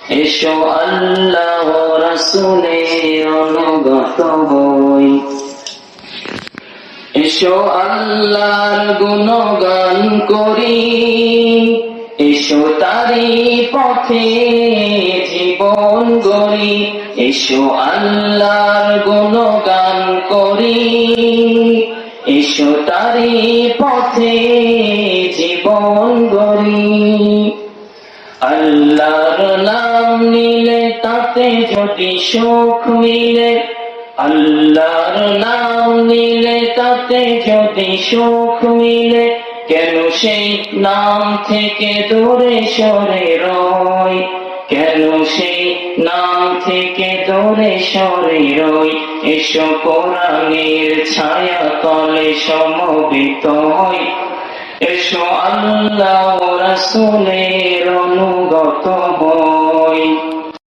এসো আল্লাহ রাসূলের অনুগত হই। এসো আল্লাহর গুণগান করি, এসো তারি পথে জীবন গড়ি। এসো আল্লাহর গুণগান করি, এসো তারি পথে জীবন গড়ি। আল্লাহর নাম নিলে তাতে যদি সুখ মিলে, আল্লাহর নাম নিলে তাতে যদি সুখ মিলে, কেন সেই নাম থেকে দূরে সরে রই? কেন সেই নাম থেকে দূরে সরে রই? এসো কোরআনের ছায়া তলে সমবেত হই। এসো আল্লাহ রাসূলের অনুগত হই।